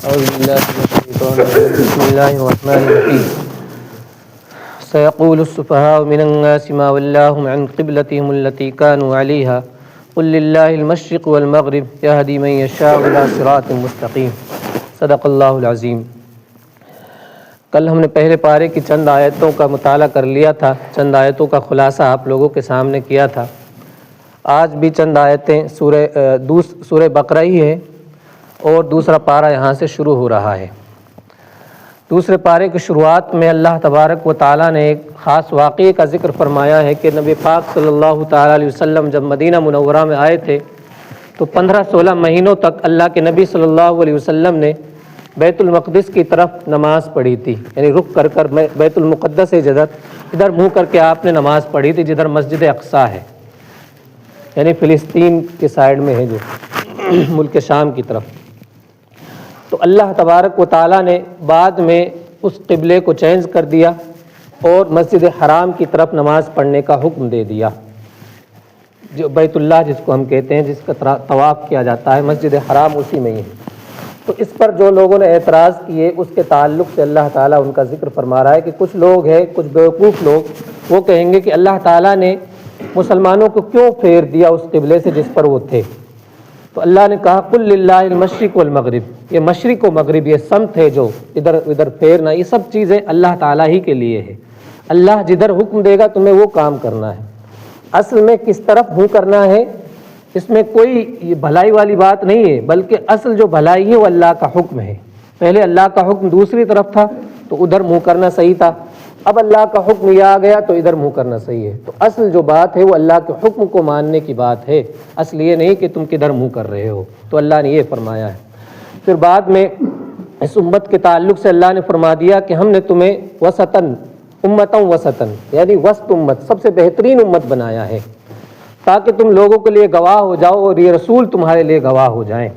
أعوذ بالله من الشيطان الرجيم بسم الله الرحمن الرحيم سيقول السفهاء من الناس ما ولاهم عن قبلتهم التي كانوا عليها قل لله المشرق والمغرب يهدي من يشاء إلى صراط مستقيم صدق اللہ العظیم۔ کل ہم نے پہلے پارے کی چند آیتوں کا مطالعہ کر لیا تھا، چند آیتوں کا خلاصہ آپ لوگوں کے سامنے کیا تھا۔ آج بھی چند آیتیں سورہ بقرہ ہی ہے اور دوسرا پارہ یہاں سے شروع ہو رہا ہے۔ دوسرے پارے کی شروعات میں اللہ تبارک و تعالیٰ نے ایک خاص واقعے کا ذکر فرمایا ہے کہ نبی پاک صلی اللہ تعالیٰ علیہ وسلم جب مدینہ منورہ میں آئے تھے تو 15-16 مہینوں تک اللہ کے نبی صلی اللہ علیہ وسلم نے بیت المقدس کی طرف نماز پڑھی تھی، یعنی رخ کر بیت المقدس سے ادھر منہ کر کے آپ نے نماز پڑھی تھی جدھر مسجد اقصیٰ ہے، یعنی فلسطین کے سائیڈ میں ہے جو ملک شام کی طرف۔ تو اللہ تبارک و تعالیٰ نے بعد میں اس قبلے کو چینج کر دیا اور مسجد حرام کی طرف نماز پڑھنے کا حکم دے دیا، جو بیت اللہ جس کو ہم کہتے ہیں، جس کا طواف کیا جاتا ہے، مسجد حرام اسی میں ہی ہے۔ تو اس پر جو لوگوں نے اعتراض کیے اس کے تعلق سے اللہ تعالیٰ ان کا ذکر فرما رہا ہے کہ کچھ لوگ ہیں، کچھ بیوقوف لوگ، وہ کہیں گے کہ اللہ تعالیٰ نے مسلمانوں کو کیوں پھیر دیا اس قبلے سے جس پر وہ تھے؟ تو اللہ نے کہا قل للہ المشرق والمغرب، یہ مشرق و مغرب، یہ سمت ہے جو ادھر ادھر پھیرنا، یہ سب چیزیں اللہ تعالیٰ ہی کے لیے ہے۔ اللہ جدھر حکم دے گا تمہیں وہ کام کرنا ہے۔ اصل میں کس طرف منہ کرنا ہے اس میں کوئی بھلائی والی بات نہیں ہے، بلکہ اصل جو بھلائی ہے وہ اللہ کا حکم ہے۔ پہلے اللہ کا حکم دوسری طرف تھا تو ادھر منہ کرنا صحیح تھا، اب اللہ کا حکم یہ آ گیا تو ادھر منہ کرنا صحیح ہے۔ تو اصل جو بات ہے وہ اللہ کے حکم کو ماننے کی بات ہے، اصل یہ نہیں کہ تم کدھر منہ کر رہے ہو۔ تو اللہ نے یہ فرمایا ہے۔ پھر بعد میں اس امت کے تعلق سے اللہ نے فرما دیا کہ ہم نے تمہیں وسطاً امتاً وسطاً، یعنی وسط امت، سب سے بہترین امت بنایا ہے تاکہ تم لوگوں کے لیے گواہ ہو جاؤ اور یہ رسول تمہارے لیے گواہ ہو جائیں۔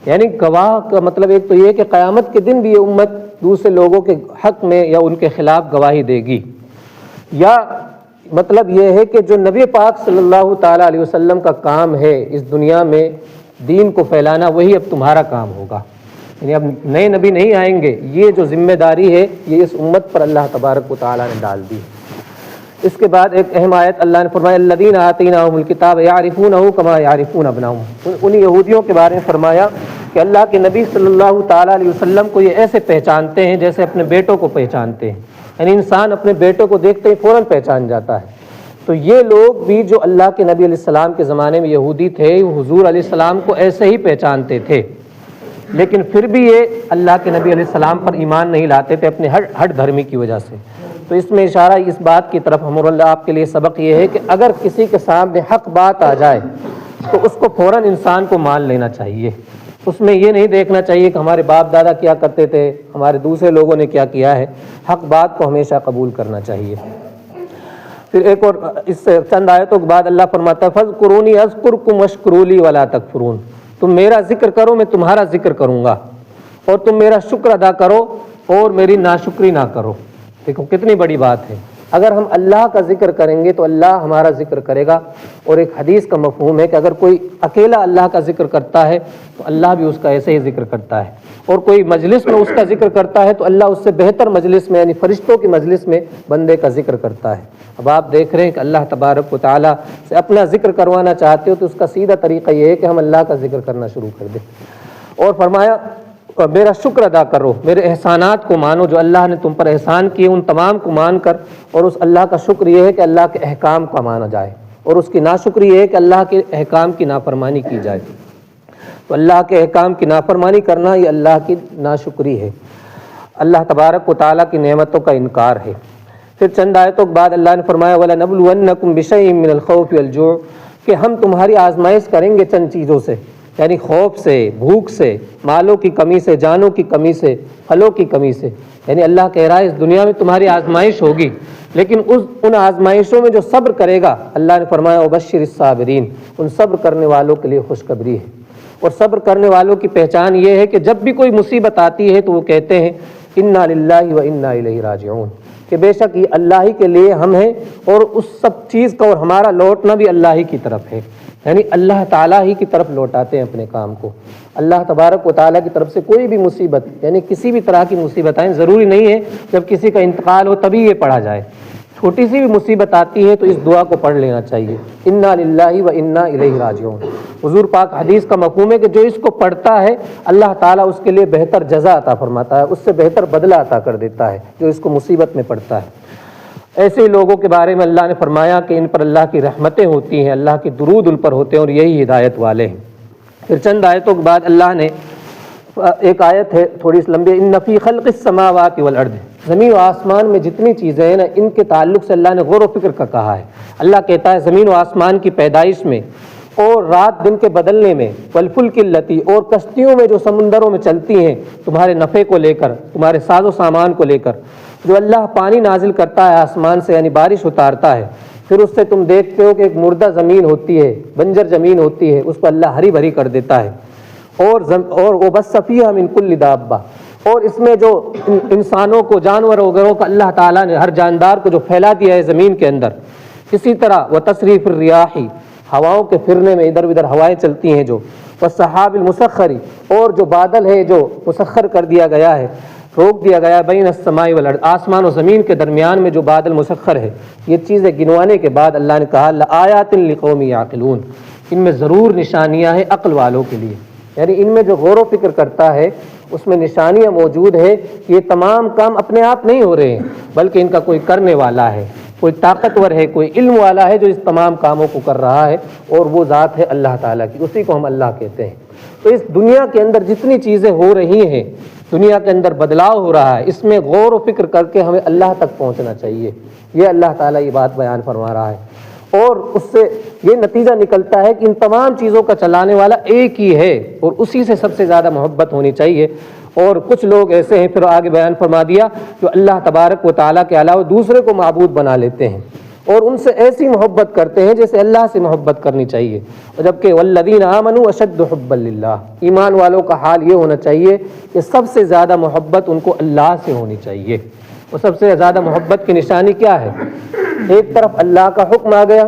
یعنی گواہ کا مطلب ایک تو یہ کہ قیامت کے دن بھی یہ امت دوسرے لوگوں کے حق میں یا ان کے خلاف گواہی دے گی، یا مطلب یہ ہے کہ جو نبی پاک صلی اللہ تعالیٰ علیہ وسلم کا کام ہے اس دنیا میں دین کو پھیلانا، وہی اب تمہارا کام ہوگا۔ یعنی اب نئے نبی نہیں آئیں گے، یہ جو ذمہ داری ہے یہ اس امت پر اللہ تبارک و تعالیٰ نے ڈال دی۔ اس کے بعد ایک اہم آیت اللہ نے فرمایا الذین آتیناہم الکتاب یعرفونہ کما یعرفون ابناءہم، ان یہودیوں کے بارے میں فرمایا کہ اللہ کے نبی صلی اللہ تعالیٰ علیہ وسلم کو یہ ایسے پہچانتے ہیں جیسے اپنے بیٹوں کو پہچانتے ہیں، یعنی انسان اپنے بیٹوں کو دیکھتے ہی فوراً پہچان جاتا ہے۔ تو یہ لوگ بھی جو اللہ کے نبی علیہ السلام کے زمانے میں یہودی تھے، وہ حضور علیہ السلام کو ایسے ہی پہچانتے تھے، لیکن پھر بھی یہ اللہ کے نبی علیہ السلام پر ایمان نہیں لاتے تھے اپنے ہٹ دھرمی کی وجہ سے۔ تو اس میں اشارہ اس بات کی طرف ہم اللہ آپ کے لیے سبق یہ ہے کہ اگر کسی کے سامنے حق بات آ جائے تو اس کو فوراً انسان کو مان لینا چاہیے، اس میں یہ نہیں دیکھنا چاہیے کہ ہمارے باپ دادا کیا کرتے تھے، ہمارے دوسرے لوگوں نے کیا کیا ہے، حق بات کو ہمیشہ قبول کرنا چاہیے۔ پھر ایک اور اس سے چند آیتوں کے بعد اللہ فرماتا ہے فاذکرونی اذکرکم واشکروا لی ولا تکفرون، تم میرا ذکر کرو میں تمہارا ذکر کروں گا، اور تم میرا شکر ادا کرو اور میری ناشکری نہ کرو۔ دیکھو کتنی بڑی بات ہے، اگر ہم اللہ کا ذکر کریں گے تو اللہ ہمارا ذکر کرے گا۔ اور ایک حدیث کا مفہوم ہے کہ اگر کوئی اکیلا اللہ کا ذکر کرتا ہے تو اللہ بھی اس کا ایسے ہی ذکر کرتا ہے، اور کوئی مجلس میں اس کا ذکر کرتا ہے تو اللہ اس سے بہتر مجلس میں یعنی فرشتوں کی مجلس میں بندے کا ذکر کرتا ہے۔ اب آپ دیکھ رہے ہیں کہ اللہ تبارک و تعالیٰ سے اپنا ذکر کروانا چاہتے ہو تو اس کا سیدھا طریقہ یہ ہے کہ ہم اللہ کا ذکر کرنا شروع کر دیں، اور فرمایا میرا شکر ادا کرو، میرے احسانات کو مانو، جو اللہ نے تم پر احسان کیے ان تمام کو مان کر، اور اس اللہ کا شکر یہ ہے کہ اللہ کے احکام کو مانا جائے، اور اس کی ناشکری یہ ہے کہ اللہ کے احکام کی نافرمانی کی جائے۔ تو اللہ کے احکام کی نافرمانی کرنا یہ اللہ کی ناشکری ہے، اللہ تبارک و تعالیٰ کی نعمتوں کا انکار ہے۔ پھر چند آیتوں کے بعد اللہ نے فرمایا وَلَنَبْلُوَنَّكُمْ بِشَيْءٍ مِّنَ الْخَوْفِ وَالْجُوعِ، کہ ہم تمہاری آزمائش کریں گے چند چیزوں سے، یعنی خوف سے، بھوک سے، مالوں کی کمی سے، جانوں کی کمی سے، پھلوں کی کمی سے۔ یعنی اللہ کہہ رہا ہے اس دنیا میں تمہاری آزمائش ہوگی، لیکن ان آزمائشوں میں جو صبر کرے گا، اللہ نے فرمایا وَبَشِّرِ الصَّابِرِينَ، ان صبر کرنے والوں کے لیے خوشخبری ہے۔ اور صبر کرنے والوں کی پہچان یہ ہے کہ جب بھی کوئی مصیبت آتی ہے تو وہ کہتے ہیں اِنَّا لِلَّهِ وَإِنَّا إِلَيْهِ رَاجِعُونَ، کہ بے شک یہ اللہ ہی کے لیے ہم ہیں اور اس سب چیز کا اور ہمارا لوٹنا بھی اللہ ہی کی طرف ہے۔ یعنی اللہ تعالیٰ ہی کی طرف لوٹاتے ہیں اپنے کام کو۔ اللہ تبارک و تعالیٰ کی طرف سے کوئی بھی مصیبت یعنی کسی بھی طرح کی مصیبت آئیں، ضروری نہیں ہے جب کسی کا انتقال ہو تبھی یہ پڑھا جائے، چھوٹی سی بھی مصیبت آتی ہے تو اس دعا کو پڑھ لینا چاہیے، انا للہ و انا الیہ راجعون۔ حضور پاک حدیث کا مفہوم ہے کہ جو اس کو پڑھتا ہے اللہ تعالیٰ اس کے لیے بہتر جزا عطا فرماتا ہے، اس سے بہتر بدلہ عطا کر دیتا ہے جو اس کو مصیبت میں پڑھتا ہے۔ ایسے لوگوں کے بارے میں اللہ نے فرمایا کہ ان پر اللہ کی رحمتیں ہوتی ہیں، اللہ کے درود ان پر ہوتے ہیں اور یہی ہدایت والے ہیں۔ پھر چند آیتوں کے بعد اللہ نے ایک آیت ہے تھوڑی سی لمبی، ان فی خلق السماوات والارض، زمین و آسمان میں جتنی چیزیں ہیں نا ان کے تعلق سے اللہ نے غور و فکر کا کہا ہے۔ اللہ کہتا ہے زمین و آسمان کی پیدائش میں اور رات دن کے بدلنے میں، والفلک التی، اور کشتیوں میں جو سمندروں میں چلتی ہیں تمہارے نفع کو لے کر، تمہارے ساز و سامان کو لے کر، جو اللہ پانی نازل کرتا ہے آسمان سے یعنی بارش اتارتا ہے، پھر اس سے تم دیکھتے ہو کہ ایک مردہ زمین ہوتی ہے، بنجر زمین ہوتی ہے، اس کو اللہ ہری بھری کر دیتا ہے، اور وبث فیہا من کل دابہ، اور اس میں جو انسانوں کو، جانور وغیرہ کو اللہ تعالیٰ نے ہر جاندار کو جو پھیلا دیا ہے زمین کے اندر۔ اسی طرح وتصریف الریاح، ہواؤں کے پھرنے میں ادھر ادھر ہوائیں چلتی ہیں جو، والسحاب المسخر، اور جو بادل ہے جو مسخر کر دیا گیا ہے، روک دیا گیا بین السماء والارض، آسمان و زمین کے درمیان میں جو بادل مسخر ہے۔ یہ چیزیں گنوانے کے بعد اللہ نے کہا لآیات لقوم یعقلون، ان میں ضرور نشانیاں ہیں عقل والوں کے لیے، یعنی ان میں جو غور و فکر کرتا ہے اس میں نشانیاں موجود ہے کہ یہ تمام کام اپنے آپ نہیں ہو رہے ہیں بلکہ ان کا کوئی کرنے والا ہے، کوئی طاقتور ہے، کوئی علم والا ہے جو اس تمام کاموں کو کر رہا ہے، اور وہ ذات ہے اللہ تعالیٰ کی، اسی کو ہم اللہ کہتے ہیں۔ تو اس دنیا کے اندر جتنی چیزیں ہو رہی ہیں، دنیا کے اندر بدلاؤ ہو رہا ہے، اس میں غور و فکر کر کے ہمیں اللہ تک پہنچنا چاہیے۔ یہ اللہ تعالیٰ یہ بات بیان فرما رہا ہے، اور اس سے یہ نتیجہ نکلتا ہے کہ ان تمام چیزوں کا چلانے والا ایک ہی ہے اور اسی سے سب سے زیادہ محبت ہونی چاہیے۔ اور کچھ لوگ ایسے ہیں، پھر آگے بیان فرما دیا، جو اللہ تبارک و تعالیٰ کے علاوہ دوسرے کو معبود بنا لیتے ہیں اور ان سے ایسی محبت کرتے ہیں جیسے اللہ سے محبت کرنی چاہیے، اور جبکہ والذین آمنوا اشد حبا للہ، ایمان والوں کا حال یہ ہونا چاہیے کہ سب سے زیادہ محبت ان کو اللہ سے ہونی چاہیے۔ اور سب سے زیادہ محبت کی نشانی کیا ہے؟ ایک طرف اللہ کا حکم آ گیا،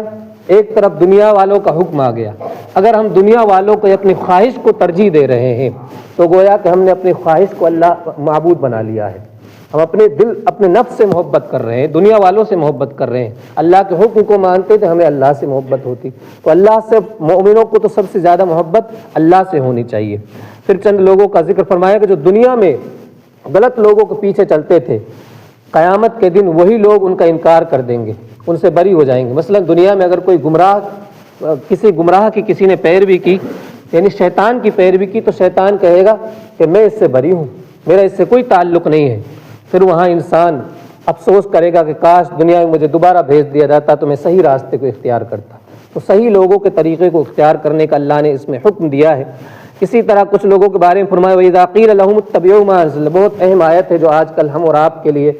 ایک طرف دنیا والوں کا حکم آ گیا۔ اگر ہم دنیا والوں کو اپنی خواہش کو ترجیح دے رہے ہیں تو گویا کہ ہم نے اپنی خواہش کو اللہ معبود بنا لیا ہے، ہم اپنے دل، اپنے نفس سے محبت کر رہے ہیں، دنیا والوں سے محبت کر رہے ہیں۔ اللہ کے حکم کو مانتے تو ہمیں اللہ سے محبت ہوتی، تو اللہ سے، مومنوں کو تو سب سے زیادہ محبت اللہ سے ہونی چاہیے۔ پھر چند لوگوں کا ذکر فرمایا کہ جو دنیا میں غلط لوگوں کے پیچھے چلتے تھے، قیامت کے دن وہی لوگ ان کا انکار کر دیں گے، ان سے بری ہو جائیں گے۔ مثلا دنیا میں اگر کوئی گمراہ کی کسی نے پیروی کی، یعنی شیطان کی پیروی کی، تو شیطان کہے گا کہ میں اس سے بری ہوں، میرا اس سے کوئی تعلق نہیں ہے۔ پھر وہاں انسان افسوس کرے گا کہ کاش دنیا میں مجھے دوبارہ بھیج دیا جاتا تو میں صحیح راستے کو اختیار کرتا۔ تو صحیح لوگوں کے طریقے کو اختیار کرنے کا اللہ نے اس میں حکم دیا ہے۔ اسی طرح کچھ لوگوں کے بارے میں فرمایا وَإِذَا قِيلَ لَهُمُ اتَّبِعُوا مَا أَنزَلَ، بہت اہم آیت ہے جو آج کل ہم اور آپ کے لیے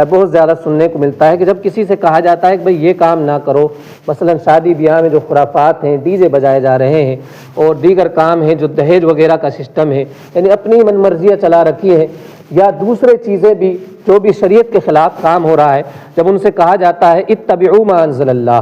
بہت زیادہ سننے کو ملتا ہے کہ جب کسی سے کہا جاتا ہے کہ بھئی یہ کام نہ کرو، مثلا شادی بیاہ میں جو خرافات ہیں، ڈی جے بجائے جا رہے ہیں، اور دیگر کام ہیں جو دہیج وغیرہ کا سسٹم ہے، یعنی اپنی من مرضیاں چلا رکھی ہیں، یا دوسرے چیزیں بھی جو بھی شریعت کے خلاف کام ہو رہا ہے، جب ان سے کہا جاتا ہے اتبعوا ما انزل اللہ،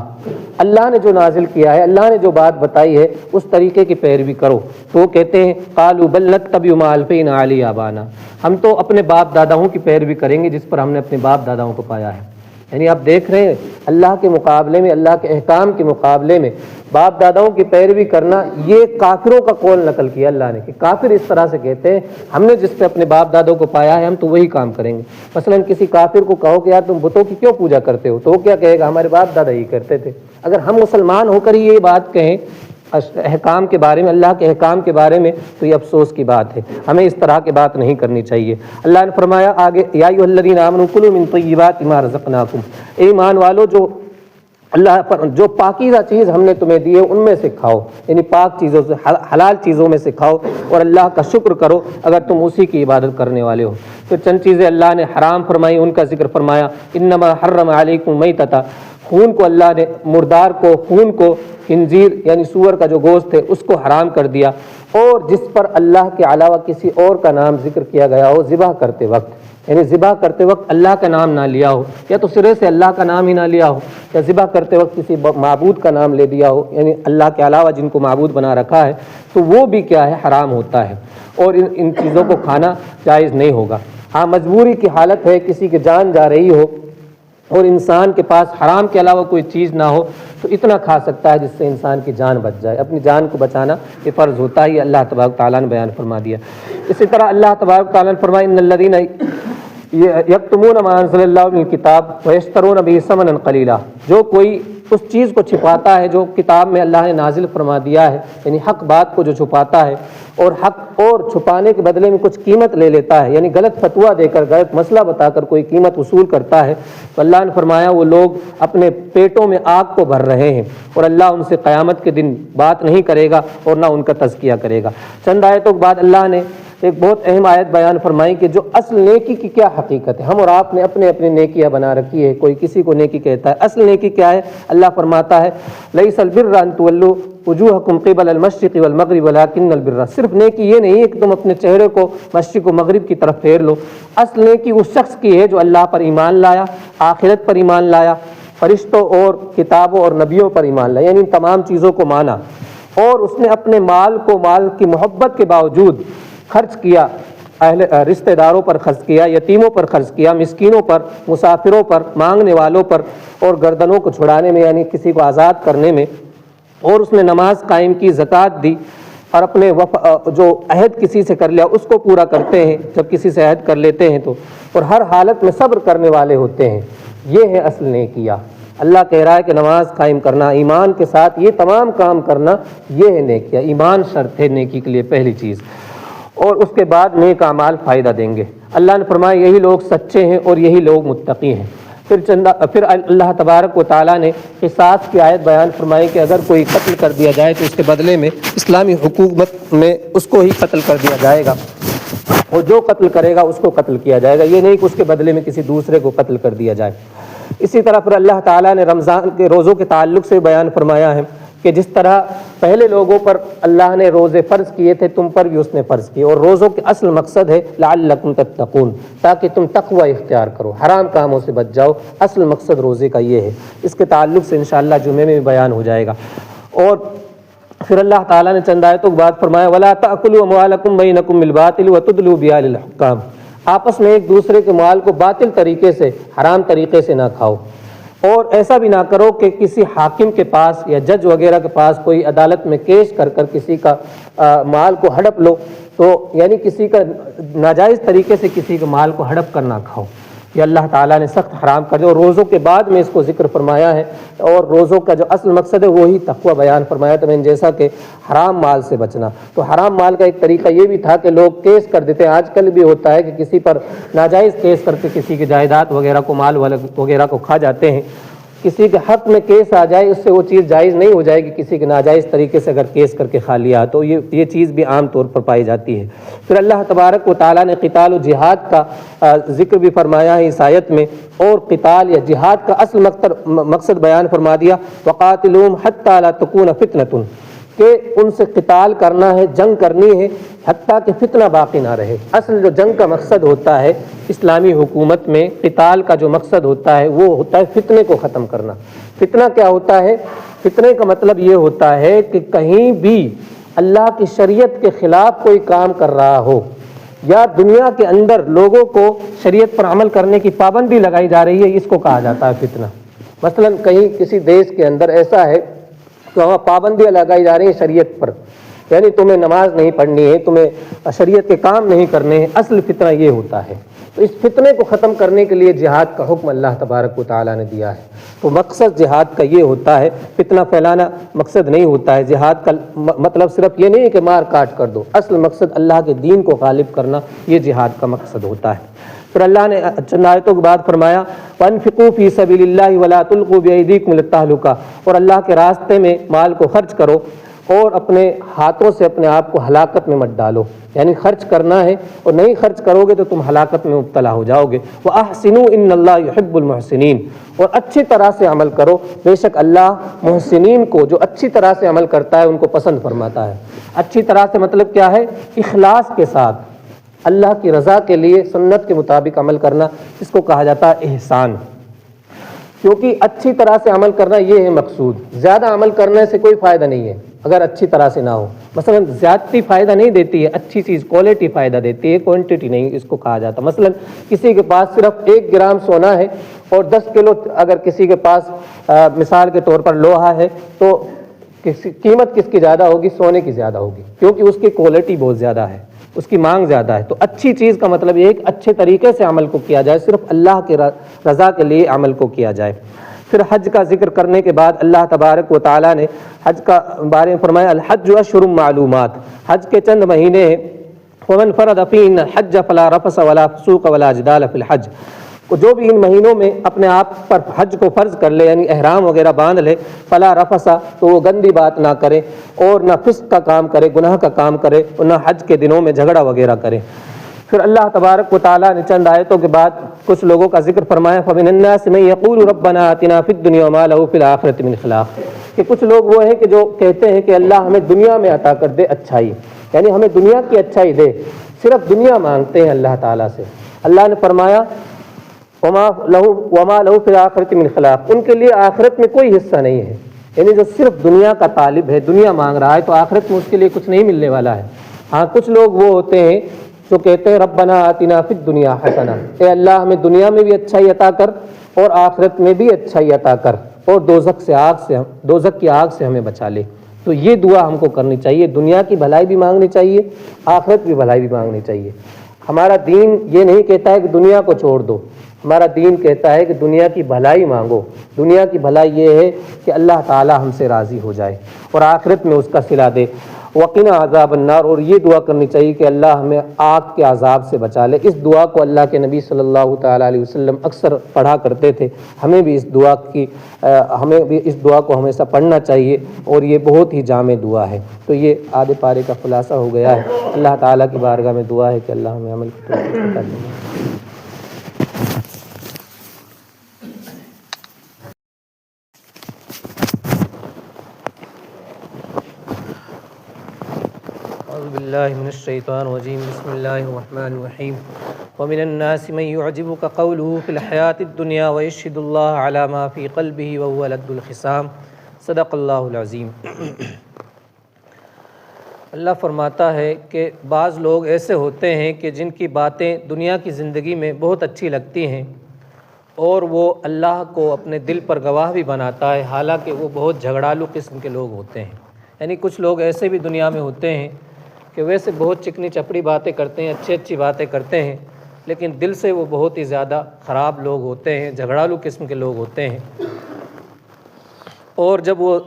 اللہ نے جو نازل کیا ہے، اللہ نے جو بات بتائی ہے اس طریقے کی پیروی کرو، تو وہ کہتے ہیں قالوا بل نتبع ما الفینا علی آبانا، ہم تو اپنے باپ داداؤں کی پیروی کریں گے جس پر ہم نے اپنے باپ داداؤں کو پایا ہے۔ یعنی آپ دیکھ رہے ہیں اللہ کے مقابلے میں، اللہ کے احکام کے مقابلے میں باپ داداؤں کی پیروی کرنا، یہ کافروں کا قول نقل کیا اللہ نے کہ کافر اس طرح سے کہتے ہیں ہم نے جس پہ اپنے باپ دادوں کو پایا ہے ہم تو وہی کام کریں گے۔ مثلا کسی کافر کو کہو کہ یار تم بتوں کی کیوں پوجا کرتے ہو، تو وہ کیا کہے گا ہمارے باپ دادا ہی کرتے تھے۔ اگر ہم مسلمان ہو کر ہی یہ بات کہیں احکام کے بارے میں، اللہ کے احکام کے بارے میں، تو یہ افسوس کی بات ہے، ہمیں اس طرح کی بات نہیں کرنی چاہیے۔ اللہ نے فرمایا آگے یا ایھا الذین آمنوا کلوا من طیبات ما رزقناکم، اے ایمان والو جو اللہ پر جو پاکیزہ چیز ہم نے تمہیں دی ہے ان میں سے کھاؤ، یعنی پاک چیزوں سے، حلال چیزوں میں سے کھاؤ، اور اللہ کا شکر کرو اگر تم اسی کی عبادت کرنے والے ہو۔ پھر چند چیزیں اللہ نے حرام فرمائی، ان کا ذکر فرمایا انما حرم علیکم المیتۃ، خون کو اللہ نے، مردار کو، خون کو خنزیر یعنی سور کا جو گوشت ہے اس کو حرام کر دیا، اور جس پر اللہ کے علاوہ کسی اور کا نام ذکر کیا گیا ہو ذبح کرتے وقت، یعنی ذبح کرتے وقت اللہ کا نام نہ لیا ہو، یا تو سرے سے اللہ کا نام ہی نہ لیا ہو، یا ذبح کرتے وقت کسی معبود کا نام لے دیا ہو، یعنی اللہ کے علاوہ جن کو معبود بنا رکھا ہے، تو وہ بھی کیا ہے حرام ہوتا ہے، اور ان چیزوں کو کھانا جائز نہیں ہوگا۔ ہاں مجبوری کی حالت ہے، کسی کی جان جا رہی ہو اور انسان کے پاس حرام کے علاوہ کوئی چیز نہ ہو، تو اتنا کھا سکتا ہے جس سے انسان کی جان بچ جائے۔ اپنی جان کو بچانا یہ فرض ہوتا ہے، یہ اللہ تبارک تعالیٰ نے بیان فرما دیا۔ اسی طرح اللہ تبارک تعالیٰ نے فرمایا ان الذین یکتمون ما انزل اللہ من الکتاب ویشترون بہ ثمنا قلیلا، جو کوئی اس چیز کو چھپاتا ہے جو کتاب میں اللہ نے نازل فرما دیا ہے، یعنی حق بات کو جو چھپاتا ہے اور حق اور چھپانے کے بدلے میں کچھ قیمت لے لیتا ہے، یعنی غلط فتویٰ دے کر غلط مسئلہ بتا کر کوئی قیمت وصول کرتا ہے، تو اللہ نے فرمایا وہ لوگ اپنے پیٹوں میں آگ کو بھر رہے ہیں، اور اللہ ان سے قیامت کے دن بات نہیں کرے گا اور نہ ان کا تزکیہ کرے گا۔ چند آیتوں کے بعد اللہ نے ایک بہت اہم آیت بیان فرمائی کہ جو اصل نیکی کی کیا حقیقت ہے۔ ہم اور آپ نے اپنے اپنے نیکیاں بنا رکھی ہے، کوئی کسی کو نیکی کہتا ہے، اصل نیکی کیا ہے؟ اللہ فرماتا ہے لیس البر ان تولوا وجوہکم قبل المشرق والمغرب ولکن البر، صرف نیکی یہ نہیں ہے کہ تم اپنے چہرے کو مشرق و مغرب کی طرف پھیر لو، اصل نیکی اس شخص کی ہے جو اللہ پر ایمان لایا، آخرت پر ایمان لایا، فرشتوں اور کتابوں اور نبیوں پر ایمان لایا، یعنی ان تمام چیزوں کو مانا، اور اس نے اپنے مال کو مال کی محبت کے باوجود خرچ کیا، اہل رشتہ داروں پر خرچ کیا، یتیموں پر خرچ کیا، مسکینوں پر، مسافروں پر، مانگنے والوں پر، اور گردنوں کو چھڑانے میں یعنی کسی کو آزاد کرنے میں، اور اس نے نماز قائم کی، زکوٰۃ دی، اور اپنے جو عہد کسی سے کر لیا اس کو پورا کرتے ہیں جب کسی سے عہد کر لیتے ہیں تو، اور ہر حالت میں صبر کرنے والے ہوتے ہیں، یہ ہے اصل نیکیاں۔ اللہ کہہ رہا ہے کہ نماز قائم کرنا، ایمان کے ساتھ یہ تمام کام کرنا، یہ ہے نیکیاں۔ ایمان شرط ہے نیکی کے لیے پہلی چیز، اور اس کے بعد نیک اعمال فائدہ دیں گے۔ اللہ نے فرمایا یہی لوگ سچے ہیں اور یہی لوگ متقی ہیں۔ پھر اللہ تبارک و تعالیٰ نے قصاص کی آیت بیان فرمائی کہ اگر کوئی قتل کر دیا جائے تو اس کے بدلے میں اسلامی حکومت میں اس کو ہی قتل کر دیا جائے گا، اور جو قتل کرے گا اس کو قتل کیا جائے گا، یہ نہیں کہ اس کے بدلے میں کسی دوسرے کو قتل کر دیا جائے۔ اسی طرح پھر اللہ تعالیٰ نے رمضان کے روزوں کے تعلق سے بیان فرمایا ہے کہ جس طرح پہلے لوگوں پر اللہ نے روزے فرض کیے تھے تم پر بھی اس نے فرض کیے، اور روزوں کے اصل مقصد ہے لعلکم تتقون، تاکہ تم تقوی اختیار کرو، حرام کاموں سے بچ جاؤ، اصل مقصد روزے کا یہ ہے۔ اس کے تعلق سے انشاءاللہ جمعے میں بھی بیان ہو جائے گا۔ اور پھر اللہ تعالیٰ نے چند آیتوں کے بعد فرمایا وَلَا تَأْكُلُوا أَمْوَالَكُمْ بَيْنَكُمْ بِالْبَاطِلِ وَتُدْلُوا بِهَا لِلْحُكَّامِ، آپس میں ایک دوسرے کے مال کو باطل طریقے سے، حرام طریقے سے نہ کھاؤ، اور ایسا بھی نہ کرو کہ کسی حاکم کے پاس یا جج وغیرہ کے پاس کوئی عدالت میں کیس کر کر کسی کا مال کو ہڑپ لو، تو یعنی کسی کا ناجائز طریقے سے کسی کے مال کو ہڑپ کر نہ کھاؤ، یہ اللہ تعالیٰ نے سخت حرام کر دیا، اور روزوں کے بعد میں اس کو ذکر فرمایا ہے، اور روزوں کا جو اصل مقصد ہے وہی تقوی بیان فرمایا تھا میں نے، جیسا کہ حرام مال سے بچنا۔ تو حرام مال کا ایک طریقہ یہ بھی تھا کہ لوگ کیس کر دیتے ہیں، آج کل بھی ہوتا ہے کہ کسی پر ناجائز کیس کر کے کسی کی جائیداد وغیرہ کو، مال وغیرہ کو کھا جاتے ہیں۔ کسی کے حق میں کیس آ جائے اس سے وہ چیز جائز نہیں ہو جائے گی، کسی کے ناجائز طریقے سے اگر کیس کر کے کھا لیا تو یہ چیز بھی عام طور پر پائی جاتی ہے۔ پھر اللہ تبارک و تعالیٰ نے قتال و جہاد کا ذکر بھی فرمایا ہے اس آیت میں، اور قتال یا جہاد کا اصل مقصد بیان فرما دیا وَقَاتِلُوهُمْ حَتَّى لَا تَكُونَ فِتْنَةٌ، کہ ان سے قتال کرنا ہے، جنگ کرنی ہے حتیٰ کہ فتنہ باقی نہ رہے۔ اصل جو جنگ کا مقصد ہوتا ہے اسلامی حکومت میں، قتال کا جو مقصد ہوتا ہے وہ ہوتا ہے فتنے کو ختم کرنا۔ فتنہ کیا ہوتا ہے؟ فتنے کا مطلب یہ ہوتا ہے کہ کہیں بھی اللہ کی شریعت کے خلاف کوئی کام کر رہا ہو، یا دنیا کے اندر لوگوں کو شریعت پر عمل کرنے کی پابندی لگائی جا رہی ہے، اس کو کہا جاتا ہے فتنہ۔ مثلا کہیں کسی دیش کے اندر ایسا ہے کہ وہاں پابندیاں لگائی جا رہی ہیں شریعت پر، یعنی تمہیں نماز نہیں پڑھنی ہے، تمہیں شریعت کے کام نہیں کرنے ہیں، اصل فتنہ یہ ہوتا ہے۔ تو اس فتنے کو ختم کرنے کے لیے جہاد کا حکم اللہ تبارک و تعالیٰ نے دیا ہے۔ تو مقصد جہاد کا یہ ہوتا ہے، فتنہ پھیلانا مقصد نہیں ہوتا ہے۔ جہاد کا مطلب صرف یہ نہیں ہے کہ مار کاٹ کر دو، اصل مقصد اللہ کے دین کو غالب کرنا، یہ جہاد کا مقصد ہوتا ہے۔ پھر اللہ نے چند آیتوں کے بعد فرمایا وَأَنفِقُوا فِي سَبِيلِ اللَّهِ وَلَا تُلْقُوا بِأَيْدِيكُمْ إِلَى التَّهْلُكَةِ، اور اللہ کے راستے میں مال کو خرچ کرو اور اپنے ہاتھوں سے اپنے آپ کو ہلاکت میں مت ڈالو، یعنی خرچ کرنا ہے اور نہیں خرچ کرو گے تو تم ہلاکت میں مبتلا ہو جاؤ گے۔ وَأَحْسِنُوا إِنَّ اللَّهَ يُحِبُّ الْمُحْسِنِينَ، اور اچھی طرح سے عمل کرو، بے شک اللہ محسنین کو، جو اچھی طرح سے عمل کرتا ہے، ان کو پسند فرماتا ہے۔ اچھی طرح سے مطلب کیا ہے؟ اخلاص کے ساتھ اللہ کی رضا کے لیے سنت کے مطابق عمل کرنا، اس کو کہا جاتا ہے احسان۔ کیونکہ اچھی طرح سے عمل کرنا یہ ہے مقصود، زیادہ عمل کرنے سے کوئی فائدہ نہیں ہے اگر اچھی طرح سے نہ ہو۔ مثلا زیادتی فائدہ نہیں دیتی ہے، اچھی چیز کوالٹی فائدہ دیتی ہے، کوانٹٹی نہیں اس کو کہا جاتا۔ مثلا کسی کے پاس صرف 1 گرام سونا ہے اور 10 کلو اگر کسی کے پاس مثال کے طور پر لوہا ہے، تو قیمت کس کی زیادہ ہوگی؟ سونے کی زیادہ ہوگی، کیونکہ اس کی کوالٹی بہت زیادہ ہے، اس کی مانگ زیادہ ہے۔ تو اچھی چیز کا مطلب یہ ہے کہ اچھے طریقے سے عمل کو کیا جائے، صرف اللہ کی رضا کے لیے عمل کو کیا جائے۔ پھر حج کا ذکر کرنے کے بعد اللہ تبارک و تعالیٰ نے حج کا بارے میں فرمایا الحج اشہر معلومات، حج کے چند مہینے ہیں۔ ومن فرض فیہن الحج فلا رفث ولا فسوق ولا جدال فی الحج، جو بھی ان مہینوں میں اپنے آپ پر حج کو فرض کر لے، یعنی احرام وغیرہ باندھ لے، فلا رفث، تو وہ گندی بات نہ کرے اور نہ فسق کا کام کرے، گناہ کا کام کرے، اور نہ حج کے دنوں میں جھگڑا وغیرہ کرے۔ پھر اللہ تبارک و تعالیٰ نے چند آیتوں کے بعد کچھ لوگوں کا ذکر فرمایا فَمِنَ النَّاسِ مَن يَقُولُ رَبَّنَا آتِنَا فِي الدُّنْيَا وَمَا لَهُ فِي الْآخِرَةِ مِنْ خَلَاقٍ، کہ کچھ لوگ وہ ہیں کہ جو کہتے ہیں کہ اللہ ہمیں دنیا میں عطا کر دے اچھائی، یعنی ہمیں دنیا کی اچھائی دے، صرف دنیا مانگتے ہیں اللہ تعالیٰ سے۔ اللہ نے فرمایا وما لہو فی الآخرۃ من خلاق، ان کے لیے آخرت میں کوئی حصہ نہیں ہے، یعنی جو صرف دنیا کا طالب ہے، دنیا مانگ رہا ہے، تو آخرت میں اس کے لیے کچھ نہیں ملنے والا ہے۔ ہاں کچھ لوگ وہ ہوتے ہیں جو کہتے ہیں ربنا آتنا فی الدنیا حسنہ، اے اللہ ہمیں دنیا میں بھی اچھائی عطا کر اور آخرت میں بھی اچھائی عطا کر، اور دوزخ کی آگ سے ہمیں بچا لے۔ تو یہ دعا ہم کو کرنی چاہیے، دنیا کی بھلائی بھی مانگنی چاہیے، آخرت کی بھلائی بھی مانگنی چاہیے۔ ہمارا دین یہ نہیں کہتا ہے کہ دنیا کو چھوڑ دو، ہمارا دین کہتا ہے کہ دنیا کی بھلائی مانگو۔ دنیا کی بھلائی یہ ہے کہ اللہ تعالی ہم سے راضی ہو جائے اور آخرت میں اس کا صلہ دے۔ وقنا عذاب النار، اور یہ دعا کرنی چاہیے کہ اللہ ہمیں آگ کے عذاب سے بچا لے۔ اس دعا کو اللہ کے نبی صلی اللہ تعالیٰ علیہ وسلم اکثر پڑھا کرتے تھے، ہمیں بھی اس دعا کو ہمیشہ پڑھنا چاہیے، اور یہ بہت ہی جامع دعا ہے۔ تو یہ آدھے پارے کا خلاصہ ہو گیا ہے۔ اللہ تعالیٰ کی بارگاہ میں دعا ہے کہ اللہ ہمیں عمل کی توفیق عطا فرمائے۔ اعوذ باللہ من الشیطان الرجیم، بسم اللہ الرحمن الرحیم۔ ومن الناس من يعجبك قوله في الحیاة الدنیا ويشهد اللہ على ما في قلبه وهو لد الخصام، صدق اللہ العظیم۔ اللہ فرماتا ہے کہ بعض لوگ ایسے ہوتے ہیں کہ جن کی باتیں دنیا کی زندگی میں بہت اچھی لگتی ہیں اور وہ اللہ کو اپنے دل پر گواہ بھی بناتا ہے، حالانکہ وہ بہت جھگڑالو قسم کے لوگ ہوتے ہیں۔ یعنی کچھ لوگ ایسے بھی دنیا میں ہوتے ہیں کہ ویسے بہت چکنی چپڑی باتیں کرتے ہیں، اچھی باتیں کرتے ہیں، لیکن دل سے وہ بہت ہی زیادہ خراب لوگ ہوتے ہیں، جھگڑالو قسم کے لوگ ہوتے ہیں۔ اور جب وہ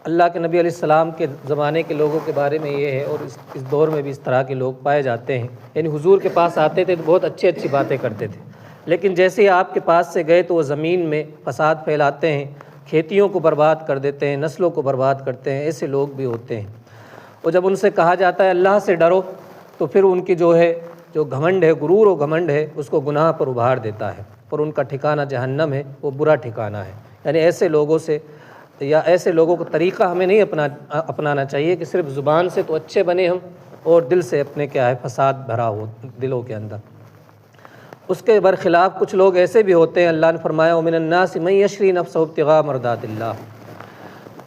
اللہ کے نبی علیہ السلام کے زمانے کے لوگوں کے بارے میں یہ ہے، اور اس دور میں بھی اس طرح کے لوگ پائے جاتے ہیں، یعنی حضور کے پاس آتے تھے تو بہت اچھی باتیں کرتے تھے، لیکن جیسے ہی آپ کے پاس سے گئے تو وہ زمین میں فساد پھیلاتے ہیں، کھیتیوں کو برباد کر دیتے ہیں، نسلوں کو برباد کرتے ہیں۔ ایسے لوگ بھی ہوتے ہیں۔ اور جب ان سے کہا جاتا ہے اللہ سے ڈرو، تو پھر ان کی جو گھمنڈ ہے، غرور و گھمنڈ ہے، اس کو گناہ پر ابھار دیتا ہے، اور ان کا ٹھکانہ جہنم ہے، وہ برا ٹھکانہ ہے۔ یعنی ایسے لوگوں سے یا ایسے لوگوں کا طریقہ ہمیں نہیں اپنانا چاہیے کہ صرف زبان سے تو اچھے بنے ہم اور دل سے اپنے کیا ہے فساد بھرا ہو دلوں کے اندر۔ اس کے برخلاف کچھ لوگ ایسے بھی ہوتے ہیں، اللہ نے فرمایا وَمِنَ النَّاسِ مَن يَشْرِي نَفْسَهُ ابْتِغَاءَ مَرْضَاتِ اللَّهِ،